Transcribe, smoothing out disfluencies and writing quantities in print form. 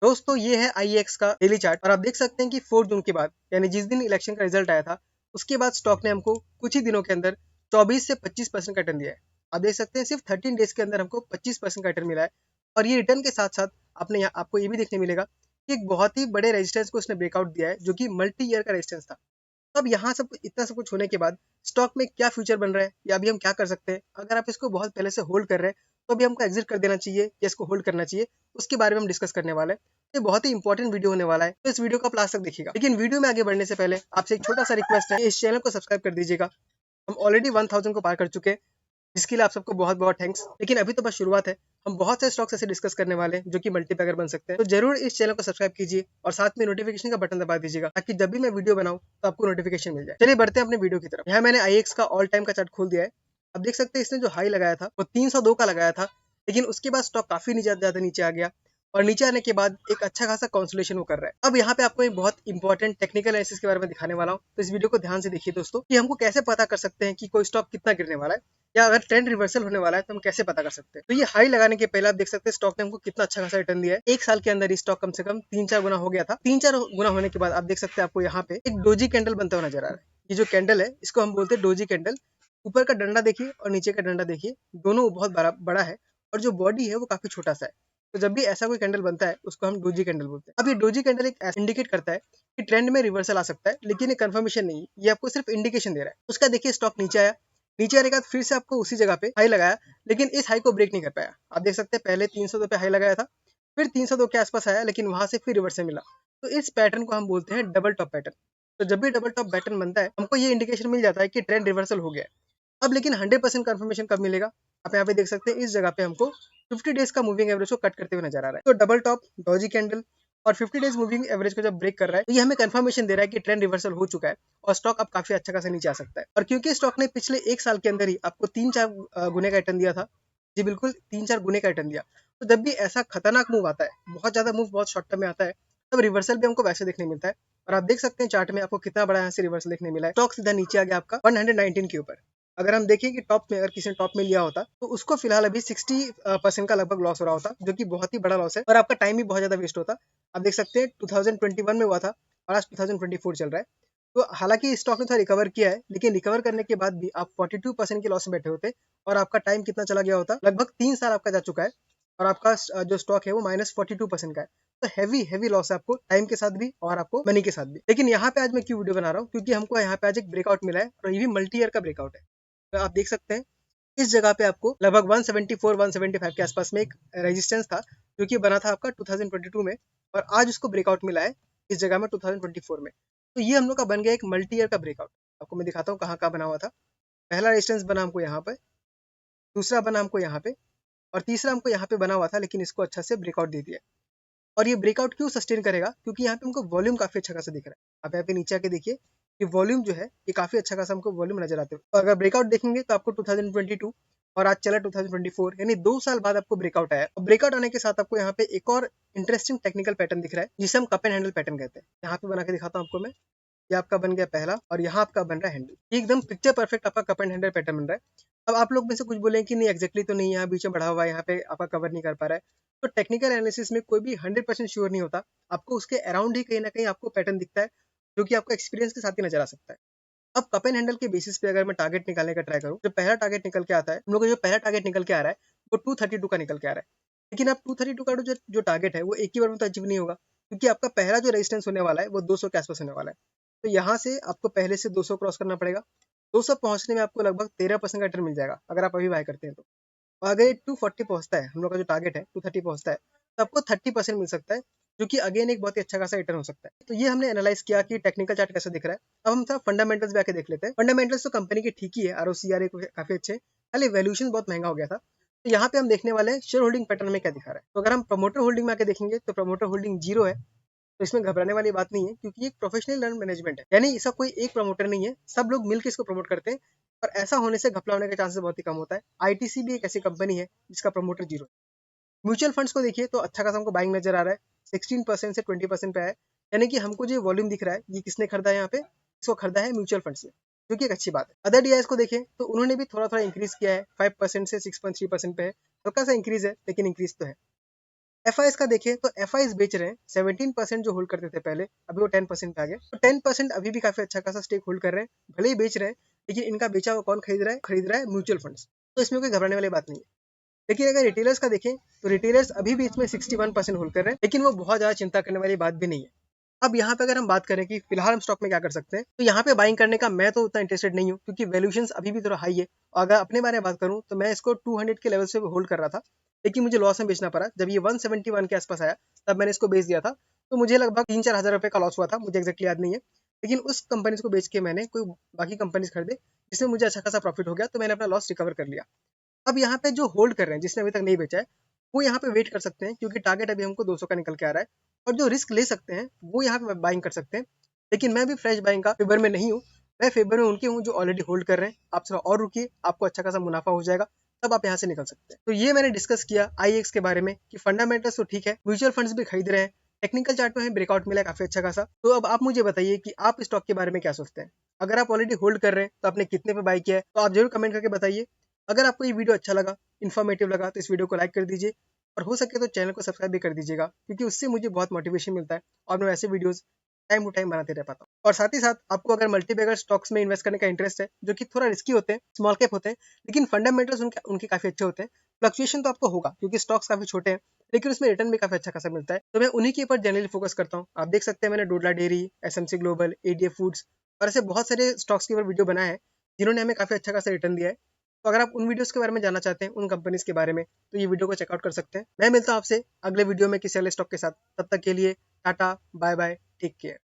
दोस्तों ये है IEX का डेली चार्ट और आप देख सकते हैं कि 4 जून के बाद यानी जिस दिन इलेक्शन का रिजल्ट आया था उसके बाद स्टॉक ने हमको कुछ ही दिनों के अंदर 24 से 25% का रिटर्न दिया है। आप देख सकते हैं सिर्फ 13 डेज के अंदर हमको 25% का रिटर्न मिला है। और ये रिटर्न के साथ साथ आपको ये भी देखने मिलेगा कि एक बहुत ही बड़े रेजिस्टेंस को उसने ब्रेकआउट दिया है जो कि मल्टी ईयर का रेजिस्टेंस था। अब यहाँ सब इतना सब कुछ होने के बाद स्टॉक में क्या फ्यूचर बन रहा है या अभी हम क्या कर सकते हैं। अगर आप इसको बहुत पहले से होल्ड कर रहे हैं तो अभी हमको एग्जिट कर देना चाहिए या इसको होल्ड करना चाहिए, उसके बारे में हम डिस्कस करने वाले हैं। ये बहुत ही इंपॉर्टेंट वीडियो होने वाला है, तो इस वीडियो को आप लास्ट तक देखिएगा। लेकिन वीडियो में आगे बढ़ने से पहले आपसे एक छोटा सा रिक्वेस्ट है, इस चैनल को सब्सक्राइब कर दीजिएगा। हम ऑलरेडी 1000 को पार कर चुके हैं, जिसके लिए आप सबको बहुत बहुत थैंक्स। लेकिन अभी तो बस शुरुआत है, हम बहुत से स्टॉक्स ऐसे डिस्कस करने वाले हैं जो कि मल्टीपैगर बन सकते हैं। तो जरूर इस चैनल को सब्सक्राइब कीजिए और साथ में नोटिफिकेशन का बटन दबा दीजिएगा ताकि जब भी मैं वीडियो बनाऊं तो आपको नोटिफिकेशन मिल जाए। चलिए बढ़ते हैं अपने वीडियो की तरफ। यहाँ मैंने IEX का ऑल टाइम का चार्ट खोल दिया है। अब देख सकते हैं इसने जो हाई लगाया था वो 302 का लगाया था, लेकिन उसके बाद स्टॉक काफी ज्यादा नीचे आ गया और नीचे आने के बाद एक अच्छा खासा कंसोलिडेशन वो कर रहा है। अब यहाँ पे आपको एक बहुत इंपॉर्टेंट टेक्निकल एनालिसिस के बारे में दिखाने वाला हूँ, तो इस वीडियो को ध्यान से देखिए दोस्तों कि हमको कैसे पता कर सकते हैं कि कोई स्टॉक कितना गिरने वाला है या अगर ट्रेंड रिवर्सल होने वाला है तो हम कैसे पता कर सकते हैं। तो ये हाई लगाने के पहले आप देख सकते हैं स्टॉक ने हमको कितना अच्छा खासा रिटर्न दिया है। एक साल के अंदर ये स्टॉक कम से कम 3-4 गुना हो गया था। 3-4 गुना होने के बाद आप देख सकते हैं आपको यहाँ पे एक डोजी कैंडल बनता हुआ नजर आ रहा है। ये जो कैंडल है इसको हम बोलते हैं डोजी कैंडल। ऊपर का डंडा देखिए और नीचे का डंडा देखिए, दोनों बहुत बड़ा है और जो बॉडी है वो काफी छोटा सा है। तो जब भी ऐसा कोई कैंडल बनता है उसको हम डोजी कैंडल बोलते हैं। अब ये डोजी कैंडल एक इंडिकेट करता है कि ट्रेंड में रिवर्सल आ सकता है, लेकिन ये कंफर्मेशन नहीं है, ये आपको सिर्फ इंडिकेशन दे रहा है। उसका देखिए स्टॉक नीचे आया, नीचे आने के बाद फिर से आपको उसी जगह पे हाई लगाया, लेकिन इस हाई को ब्रेक नहीं कर पाया। आप देख सकते हैं पहले 302 पे हाई लगाया था, फिर 302 के आसपास आया, लेकिन वहां से फिर रिवर्सल मिला। तो इस पैटर्न को हम बोलते हैं डबल टॉप पैटर्न। तो जब भी डबल टॉप पैटर्न बनता है हमको ये इंडिकेशन मिल जाता है कि ट्रेंड रिवर्सल हो गया है। अब लेकिन 100% कंफर्मेशन कब मिलेगा, आप यहाँ पे देख सकते हैं इस जगह पे हमको 50 डेज का मूविंग एवरेज को कट करते हुए नजर आ रहा है। तो डबल टॉप, डॉजी कैंडल और 50 डेज मूविंग एवरेज को जब ब्रेक कर रहा है तो ये हमें कंफर्मेशन दे रहा है कि ट्रेंड रिवर्सल हो चुका है और स्टॉक अब काफी अच्छा खासा नीचे आ सकता है। और क्योंकि स्टॉक ने पिछले एक साल के अंदर ही आपको 3-4 गुने का रिटर्न दिया था, जी बिल्कुल 3-4 गुने का रिटर्न दिया, तो जब भी ऐसा खतरनाक मूव आता है, बहुत ज्यादा मूव बहुत शॉर्ट टर्म में आता है, तब रिवर्सल भी हमको वैसे देखने मिलता है। और आप देख सकते हैं चार्ट में आपको कितना बड़ा यहाँ से रिवर्सल देखने मिला है। स्टॉक सीधा नीचे आ गया आपका 119 के ऊपर। अगर हम देखें कि टॉप में अगर किसी ने टॉप में लिया होता तो उसको फिलहाल अभी 60% का लगभग लॉस हो रहा होता, जो कि बहुत ही बड़ा लॉस है और आपका टाइम भी बहुत ज्यादा वेस्ट होता। आप देख सकते हैं 2021 में हुआ था और आज 2024 चल रहा है। तो हालांकि स्टॉक ने थोड़ा रिकवर किया है, लेकिन रिकवर करने के बाद भी आप 42% के लॉस में बैठे होते और आपका टाइम कितना चला गया होता, लगभग 3 साल आपका जा चुका है और आपका जो स्टॉक है वो -42% का है। तो हैवी हैवी लॉस है आपको टाइम के साथ भी और आपको मनी के साथ भी। लेकिन यहाँ पे आज मैं क्यों वीडियो बना रहा हूँ, क्योंकि हमको यहाँ पे आज एक ब्रेकआउट मिला है और ये भी मल्टी ईयर का ब्रेकआउट है। तो आप देख सकते हैं इस जगह पे आपको लगभग 174-175 के आसपास में एक रेजिस्टेंस था जो कि बना था आपका 2022 में, और आज उसको ब्रेकआउट मिला है इस जगह में 2024 में। तो ये हम लोग का बन गया एक मल्टी ईयर का ब्रेकआउट। आपको मैं दिखाता हूँ कहाँ कहाँ बना हुआ था। पहला रेजिस्टेंस बना हमको यहाँ पे, दूसरा बना हमको यहाँ पे और तीसरा हमको यहाँ पे बना हुआ था, लेकिन इसको अच्छा से ब्रेकआउट दे दिया। और ये ब्रेकआउट क्यों सस्टेन करेगा, क्योंकि यहाँ पे हमको वॉल्यूम काफी अच्छा खासा दिख रहा है। आप यहाँ पे नीचे आके देखिए कि वॉल्यूम जो है ये काफी अच्छा खासा हमको वॉल्यूम नजर आते हैं। तो अगर ब्रेकआउट देखेंगे तो आपको 2022 और आज चला 2024, यानी 2 साल बाद आपको ब्रेकआउट आया। और ब्रेकआउट आने के साथ आपको यहाँ पे एक और इंटरेस्टिंग टेक्निकल पैटर्न दिख रहा है जिसे हम कप एंड हैंडल पैटर्न कहते हैं। यहाँ पे बना के दिखाता हूँ आपको मैं। ये आपका बन गया पहला और यहाँ आपका बन रहा है हैंडल। ये एकदम पिक्चर परफेक्ट आपका कप एंड हैंडल पैटर्न बन रहा है। अब आप लोग में से कुछ बोलेंगे कि नहीं एग्जैक्टली तो नहीं, यहाँ बीच में बढ़ा हुआ है, यहाँ पे आपका कवर नहीं कर पा रहा है। तो टेक्निकल एनालिसिस में कोई भी 100% श्योर नहीं होता, आपको उसके अराउंड ही कहीं ना कहीं आपको पैटर्न दिखता है जो कि आपको एक्सपीरियंस के साथ ही नजर आ सकता है। अब कप एंड हैंडल के बेसिस पे अगर मैं टारगेट निकालने का ट्राई करूँ, जो पहला टारगेट निकल के आता है, हम लोग का जो पहला टारगेट निकल के आ रहा है वो 232 का निकल के आ रहा है। लेकिन अब 232 का जो टारगेट है वो एक ही बार में तो अचीव नहीं होगा, क्योंकि आपका पहला जो रेजिस्टेंस होने वाला है वो 200 के आसपास होने वाला है। तो यहाँ से आपको पहले से 200 क्रॉस करना पड़ेगा। 200 पहुंचने में आपको लगभग 13% का रिटर्न मिल जाएगा अगर आप अभी बाय करते हैं तो। और अगर 240 पहुंचता है, हम लोग का जो टारगेट है 230 पहुंचता है, तो आपको 30% मिल सकता है, जो कि अगेन एक बहुत ही अच्छा खासा रिटर्न हो सकता है। तो ये हमने एनालाइज किया कि टेक्निकल चार्ट कैसे दिख रहा है। अब हम सब फंडामेंटल्स भी आके देख लेते हैं। फंडामेंटल्स तो कंपनी की ठीक ही है, ROCRA काफी अच्छे, खाली वैल्यूएशन बहुत महंगा हो गया था। तो यहाँ पे हम देखने वाले हैं शेयर होल्डिंग पैटर्न में क्या दिखा रहा है। तो अगर हम प्रमोटर होल्डिंग में आके देखेंगे तो प्रमोटर होल्डिंग 0 है। तो इसमें घबराने वाली बात नहीं है, क्योंकि ये एक प्रोफेशनल लर्न मैनेजमेंट है, यानी इसका कोई एक प्रमोटर नहीं है, सब लोग मिलकर इसको प्रमोट करते हैं। और ऐसा होने से घपला होने के चांसेस बहुत ही कम होता है। ITC भी एक ऐसी कंपनी है जिसका प्रमोटर 0 है। म्यूचुअल फंड्स को देखिए तो अच्छा खासा हमको बाइंग नजर आ रहा है, 16% से 20% पे है। यानी कि हमको जो वॉल्यूम दिख रहा है ये किसने खरीदा है, यहाँ पे इसको खरीदा है म्यूचुअल फंड्स ने, जो कि एक अच्छी बात है। अदर DIs को देखें तो उन्होंने भी थोड़ा थोड़ा इंक्रीज किया है, 5% से 6.3% पे है। हल्का सा इंक्रीज है, लेकिन इंक्रीज तो है। एफआईएस का देखें तो एफआईएस बेच रहे हैं 17% जो होल्ड करते थे पहले, अभी वो 10% पे आ गए। तो 10% अभी भी काफी अच्छा खासा स्टेक होल्ड कर रहे हैं। भले ही बेच रहे हैं, लेकिन इनका बेचा हुआ कौन खरीद रहा है? खरीद रहा है म्यूचुअल फंड्स। तो इसमें कोई घबराने वाली बात नहीं है। लेकिन अगर रिटेलर्स का देखें तो रिटेलर्स अभी भी इसमें 61% होल्ड कर रहे हैं, लेकिन वो बहुत ज्यादा चिंता करने वाली बात भी नहीं है। अब यहाँ पे अगर हम बात करें कि फिलहाल हम स्टॉक में क्या कर सकते हैं, तो यहाँ पे बाइंग करने का मैं तो उतना इंटरेस्टेड नहीं हूँ, क्योंकि वैल्यूएशंस अभी भी थोड़ा हाई है। और अगर अपने बारे में बात करूँ तो मैं इसको 200 के लेवल से होल्ड कर रहा था, लेकिन मुझे लॉस में बेचना पड़ा। जब ये 171 के आसपास आया तब मैंने इसको बेच दिया था। तो मुझे लगभग 3-4 हज़ार रुपये का लॉस हुआ था, मुझे एक्जैक्टली याद नहीं है। लेकिन उस कंपनीज को बेच के मैंने कोई बाकी कंपनीज खरीदे, जिसमें मुझे अच्छा खासा प्रॉफिट हो गया, तो मैंने अपना लॉस रिकवर कर लिया। अब यहाँ पे जो होल्ड कर रहे हैं, जिसने अभी तक नहीं बेचा है, वो यहाँ पे वेट कर सकते हैं, क्योंकि टारगेट अभी हमको 200 का निकल के आ रहा है। और जो रिस्क ले सकते हैं वो यहाँ पे बाइंग कर सकते हैं। लेकिन मैं भी फ्रेश बाइंग का फेवर में नहीं हूँ। मैं फेवर में उनके हूँ जो ऑलरेडी होल्ड कर रहे हैं। आप थोड़ा और रुकिए, आपको अच्छा खासा मुनाफा हो जाएगा, तब आप यहाँ से निकल सकते हैं। तो ये मैंने डिस्कस किया आईएक्स के बारे में कि फंडामेंटल्स तो ठीक है, म्यूचुअल फंड्स भी खरीद रहे हैं, टेक्निकल चार्ट में हमें ब्रेकआउट मिला है काफी अच्छा खासा। तो अब आप मुझे बताइए कि आप स्टॉक के बारे में क्या सोचते हैं। अगर आप ऑलरेडी होल्ड कर रहे हैं तो आपने कितने पे बाय किया है, तो आप जरूर कमेंट करके बताइए। अगर आपको ये वीडियो अच्छा लगा, इन्फॉर्मेटिव लगा, तो इस वीडियो को लाइक कर दीजिए, और हो सके तो चैनल को सब्सक्राइब भी कर दीजिएगा, क्योंकि उससे मुझे बहुत मोटिवेशन मिलता है और मैं ऐसे वीडियोस टाइम टू टाइम बनाते रह पाता हूँ। और साथ ही साथ आपको अगर मल्टीबैगर स्टॉक्स में इन्वेस्ट करने का इंटरेस्ट है, जो कि थोड़ा रिस्की होते हैं, स्मॉल कैप होते हैं, लेकिन फंडामेंटल्स उनके काफी अच्छे होते हैं। फ्लक्चुएशन तो आपको होगा, क्योंकि स्टॉक्स काफी छोटे हैं, लेकिन उसमें रिटर्न भी काफी अच्छा खासा मिलता है। तो मैं उन्हीं के ऊपर जनरली फोकस करता हूँ। आप देख सकते हैं मैंने Dodla dairy, SMC global, ADF foods और ऐसे बहुत सारे स्टॉक्स के ऊपर वीडियो बनाए हैं, जिन्होंने हमें काफी अच्छा खासा रिटर्न दिया है। तो अगर आप उन वीडियोस के बारे में जानना चाहते हैं, उन कंपनीज के बारे में, तो ये वीडियो को चेकआउट कर सकते हैं। मैं मिलता हूँ आपसे अगले वीडियो में किसी अगले स्टॉक के साथ। तब तक के लिए tata, bye bye, take care.